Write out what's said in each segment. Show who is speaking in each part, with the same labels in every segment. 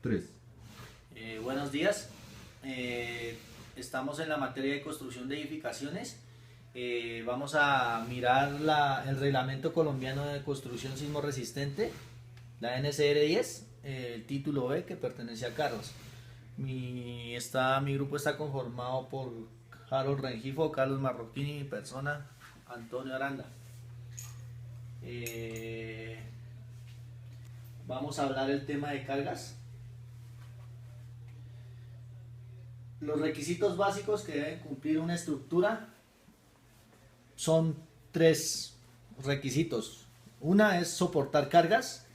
Speaker 1: Tres.
Speaker 2: Buenos días. Estamos en la materia de construcción de edificaciones. Vamos a mirar el reglamento colombiano de construcción sismo resistente, la NCR 10, el título B que pertenece a Carlos. Mi grupo está conformado por Harold Rengifo, Carlos Marroquín y mi persona, Antonio Aranda. Vamos a hablar el tema de cargas. Los requisitos básicos que debe cumplir una estructura son tres requisitos. Una es soportar cargas,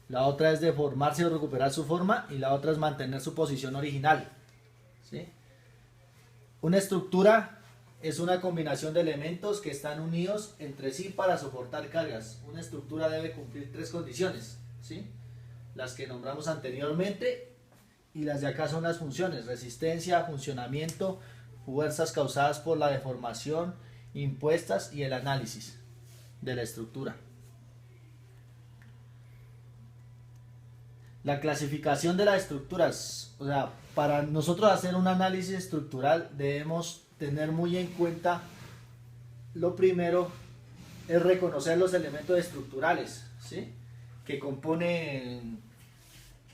Speaker 2: la otra es deformarse o recuperar su forma y la otra es mantener su posición original. ¿Sí? Una estructura es una combinación de elementos que están unidos entre sí para soportar cargas. Una estructura debe cumplir tres condiciones, ¿sí? Las que nombramos anteriormente. Y las de acá son las funciones: resistencia, funcionamiento, fuerzas causadas por la deformación, impuestas y el análisis de la estructura. La clasificación de las estructuras, o sea, para nosotros hacer un análisis estructural debemos tener muy en cuenta, lo primero es reconocer los elementos estructurales, ¿sí?, que componen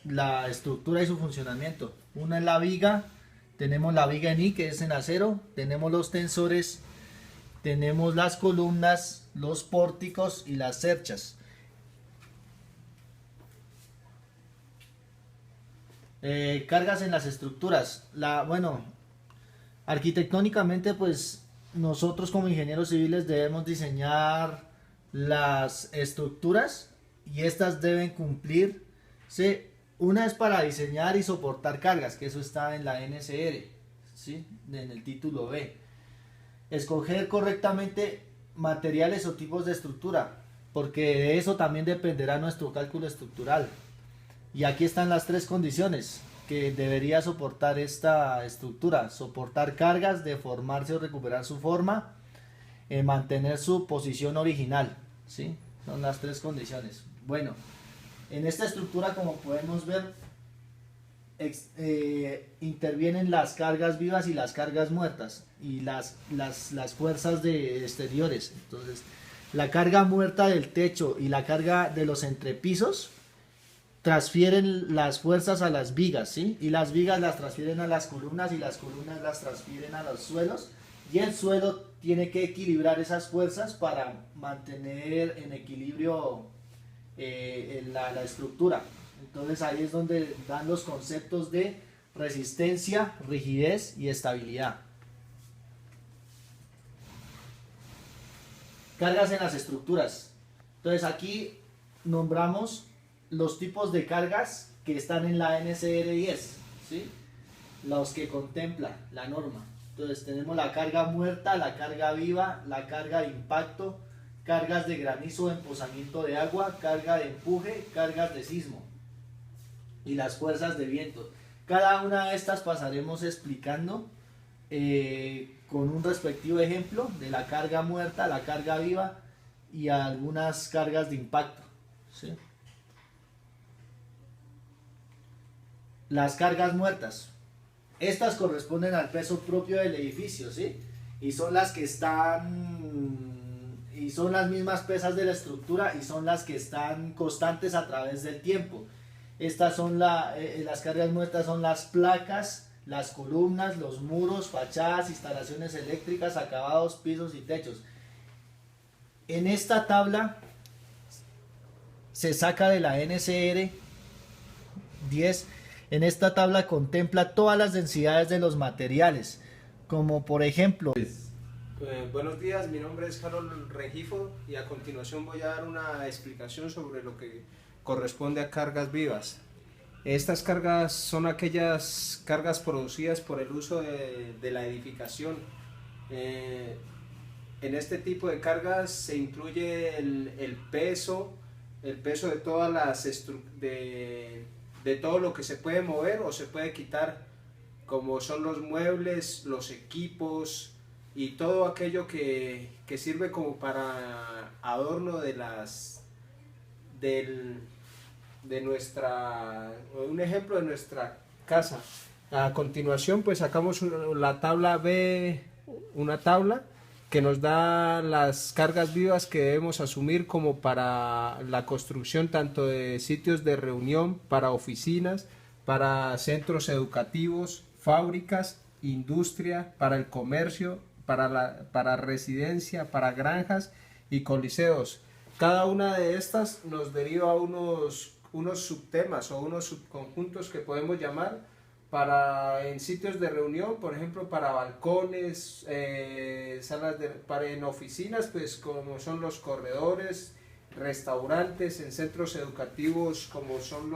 Speaker 2: la estructura y su funcionamiento. Una es la viga, tenemos la viga en I, que es en acero, tenemos los tensores, tenemos las columnas, los pórticos y las cerchas. Cargas en las estructuras. Arquitectónicamente, pues nosotros como ingenieros civiles debemos diseñar las estructuras y estas deben cumplir, ¿sí? Una es para diseñar y soportar cargas, que eso está en la NCR, ¿sí?, en el título B. Escoger correctamente materiales o tipos de estructura, porque de eso también dependerá nuestro cálculo estructural. Y aquí están las tres condiciones que debería soportar esta estructura: soportar cargas, deformarse o recuperar su forma, mantener su posición original, ¿sí? Son las tres condiciones. Bueno, en esta estructura, como podemos ver, intervienen las cargas vivas y las cargas muertas y las fuerzas exteriores. Entonces, la carga muerta del techo y la carga de los entrepisos transfieren las fuerzas a las vigas, ¿sí? Y las vigas las transfieren a las columnas y las columnas las transfieren a los suelos, y el suelo tiene que equilibrar esas fuerzas para mantener en equilibrio la estructura. Entonces ahí es donde dan los conceptos de resistencia, rigidez y estabilidad. Cargas en las estructuras. Entonces aquí nombramos los tipos de cargas que están en la NCR 10, ¿sí?, los que contempla la norma. Entonces tenemos la carga muerta, la carga viva, la carga de impacto, cargas de granizo o empozamiento de agua, carga de empuje, cargas de sismo y las fuerzas de viento. Cada una de estas pasaremos explicando con un respectivo ejemplo de la carga muerta, la carga viva y algunas cargas de impacto, ¿sí? Las cargas muertas, estas corresponden al peso propio del edificio, ¿sí?, y son las que están, y son las mismas pesas de la estructura y son las que están constantes a través del tiempo. Estas son las cargas muertas, son las placas, las columnas, los muros, fachadas, instalaciones eléctricas, acabados, pisos y techos. En esta tabla se saca de la NCR 10. En esta tabla contempla todas las densidades de los materiales, como por ejemplo...
Speaker 3: Buenos días, mi nombre es Harold Rengifo y a continuación voy a dar una explicación sobre lo que corresponde a cargas vivas. Estas cargas son aquellas cargas producidas por el uso de la edificación. En este tipo de cargas se incluye el peso de todas las de todo lo que se puede mover o se puede quitar, como son los muebles, los equipos y todo aquello que sirve como para adorno de un ejemplo de nuestra casa. A continuación pues sacamos la tabla B, una tabla que nos da las cargas vivas que debemos asumir como para la construcción tanto de sitios de reunión, para oficinas, para centros educativos, fábricas, industria, para el comercio, para residencia, para granjas y coliseos. Cada una de estas nos deriva unos subtemas o unos subconjuntos que podemos llamar en sitios de reunión, por ejemplo, para balcones, en oficinas, pues como son los corredores, restaurantes, en centros educativos como son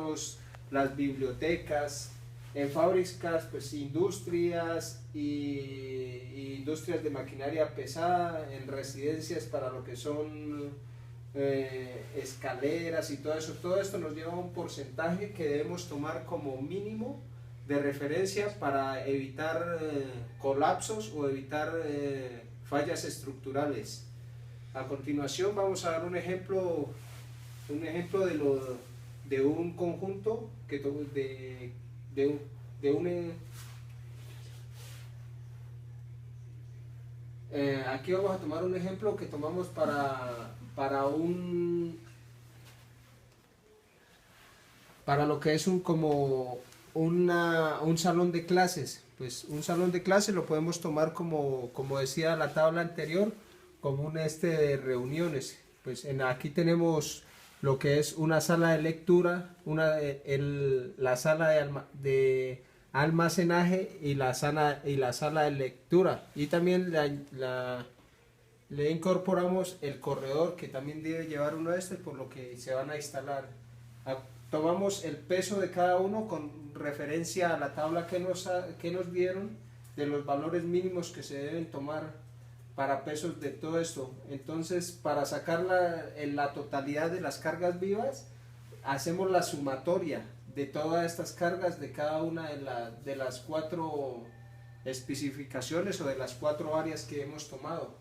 Speaker 3: las bibliotecas, en fábricas, pues industrias y industrias de maquinaria pesada, en residencias para lo que son escaleras y todo esto nos lleva a un porcentaje que debemos tomar como mínimo de referencia para evitar colapsos o evitar fallas estructurales. A continuación vamos a dar un ejemplo de un conjunto aquí vamos a tomar un ejemplo que tomamos para lo que es un salón de clases. Pues un salón de clases lo podemos tomar como decía la tabla anterior, como un de reuniones. Pues aquí tenemos lo que es una sala de lectura, la sala de almacenaje y la sala de lectura, y también le incorporamos el corredor que también debe llevar uno de estos, por lo que se van a instalar. Tomamos el peso de cada uno con referencia a la tabla que nos dieron de los valores mínimos que se deben tomar para pesos de todo esto. Entonces, para sacar la totalidad de las cargas vivas, hacemos la sumatoria de todas estas cargas de cada una de las 4 especificaciones o de las 4 áreas que hemos tomado.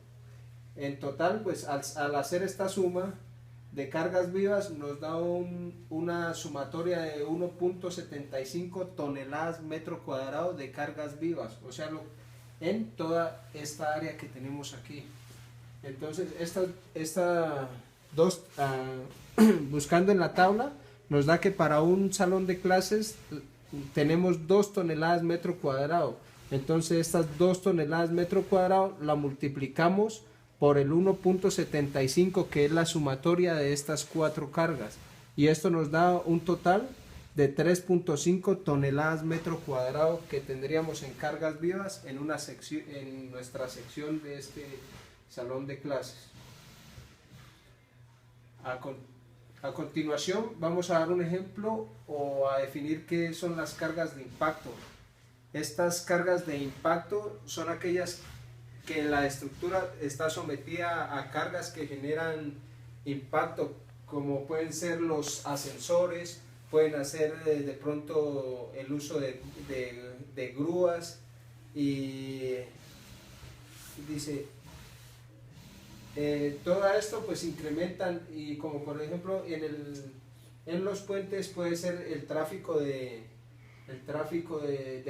Speaker 3: En total, pues al hacer esta suma de cargas vivas nos da una sumatoria de 1.75 toneladas metro cuadrado de cargas vivas, o sea, en toda esta área que tenemos aquí. Entonces, buscando en la tabla, nos da que para un salón de clases tenemos 2 toneladas metro cuadrado. Entonces, estas 2 toneladas metro cuadrado la multiplicamos por el 1.75, que es la sumatoria de estas 4 cargas, y esto nos da un total de 3.5 toneladas metro cuadrado que tendríamos en cargas vivas en nuestra sección de este salón de clases. A continuación vamos a dar un ejemplo o a definir qué son las cargas de impacto. Estas cargas de impacto son aquellas que la estructura está sometida a cargas que generan impacto, como pueden ser los ascensores, pueden hacer de pronto el uso de grúas, y dice todo esto pues incrementan, y como por ejemplo en los puentes puede ser el tráfico de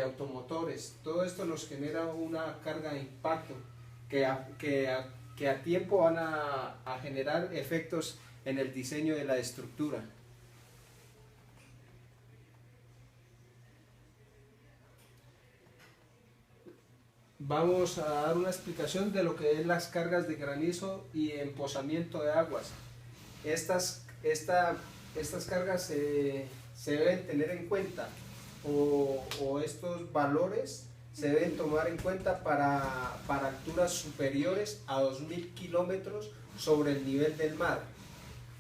Speaker 3: automotores. Todo esto nos genera una carga de impacto que a tiempo van a generar efectos en el diseño de la estructura. Vamos a dar una explicación de lo que es las cargas de granizo y empozamiento de aguas. Estas cargas se deben tener en cuenta, o estos valores se deben tomar en cuenta para alturas superiores a 2000 kilómetros sobre el nivel del mar,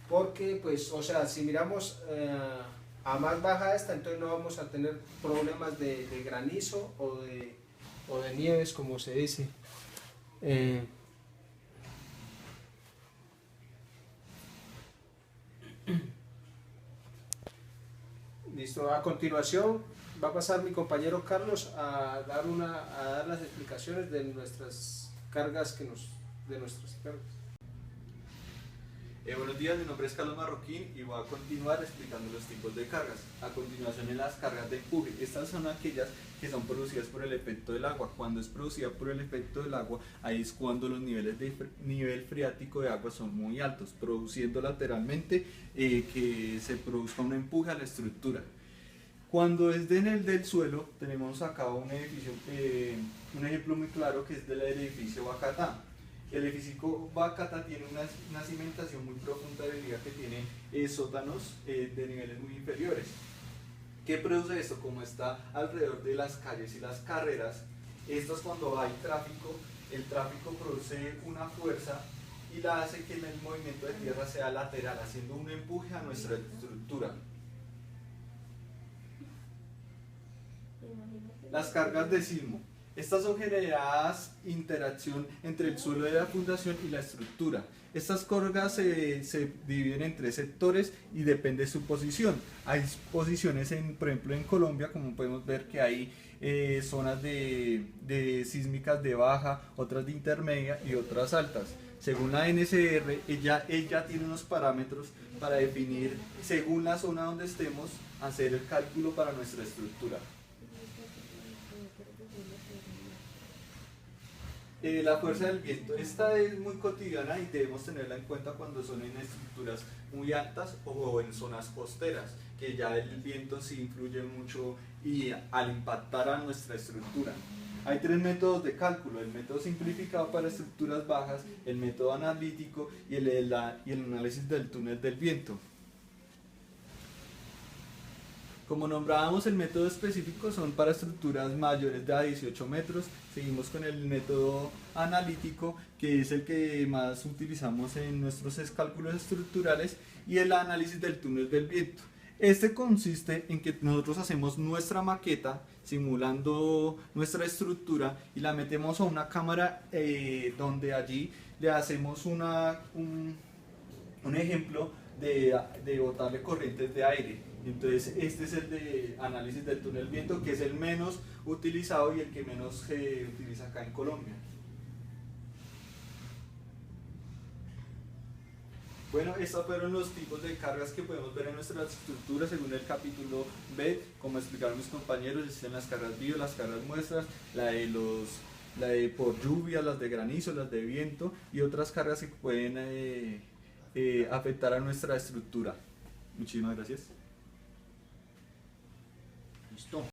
Speaker 3: porque pues, o sea, si miramos a más baja esta, entonces no vamos a tener problemas de granizo o de nieves, como se dice. Listo, a continuación va a pasar mi compañero Carlos a dar las explicaciones de nuestras cargas.
Speaker 1: Buenos días, mi nombre es Carlos Marroquín y voy a continuar explicando los tipos de cargas. A continuación, en las cargas de empuje. Estas son aquellas que son producidas por el efecto del agua. Cuando es producida por el efecto del agua, ahí es cuando los niveles de nivel freático de agua son muy altos, produciendo lateralmente que se produzca un empuje a la estructura. Cuando es en el del suelo, tenemos acá un edificio, un ejemplo muy claro que es del edificio Bacatá. El edificio Bacatá tiene una cimentación muy profunda debido a que tiene sótanos de niveles muy inferiores. ¿Qué produce esto? Como está alrededor de las calles y las carreras, esto es cuando hay tráfico, el tráfico produce una fuerza y la hace que el movimiento de tierra sea lateral, haciendo un empuje a nuestra estructura. Las cargas de sismo. Estas son generadas interacción entre el suelo de la fundación y la estructura. Estas cargas se dividen en 3 sectores y depende de su posición. Hay posiciones, por ejemplo en Colombia, como podemos ver que hay zonas de sísmicas de baja, otras de intermedia y otras altas. Según la NSR, ella tiene unos parámetros para definir, según la zona donde estemos, hacer el cálculo para nuestra estructura. La fuerza del viento, esta es muy cotidiana y debemos tenerla en cuenta cuando son en estructuras muy altas o en zonas costeras, que ya el viento sí influye mucho y al impactar a nuestra estructura. Hay 3 métodos de cálculo: el método simplificado para estructuras bajas, el método analítico y el análisis del túnel del viento. Como nombrábamos, el método específico son para estructuras mayores de a 18 metros. Seguimos con el método analítico, que es el que más utilizamos en nuestros cálculos estructurales, y el análisis del túnel del viento. Este consiste en que nosotros hacemos nuestra maqueta simulando nuestra estructura y la metemos a una cámara donde allí le hacemos un ejemplo de botarle corrientes de aire. Entonces este es el de análisis del túnel viento, que es el menos utilizado y el que menos se utiliza acá en Colombia. Bueno, estos fueron los tipos de cargas que podemos ver en nuestras estructuras según el capítulo B. Como explicaron mis compañeros, existen las cargas bio, las cargas muestras, la de por lluvia, las de granizo, las de viento y otras cargas que pueden afectar a nuestra estructura. Muchísimas gracias.
Speaker 2: Listo.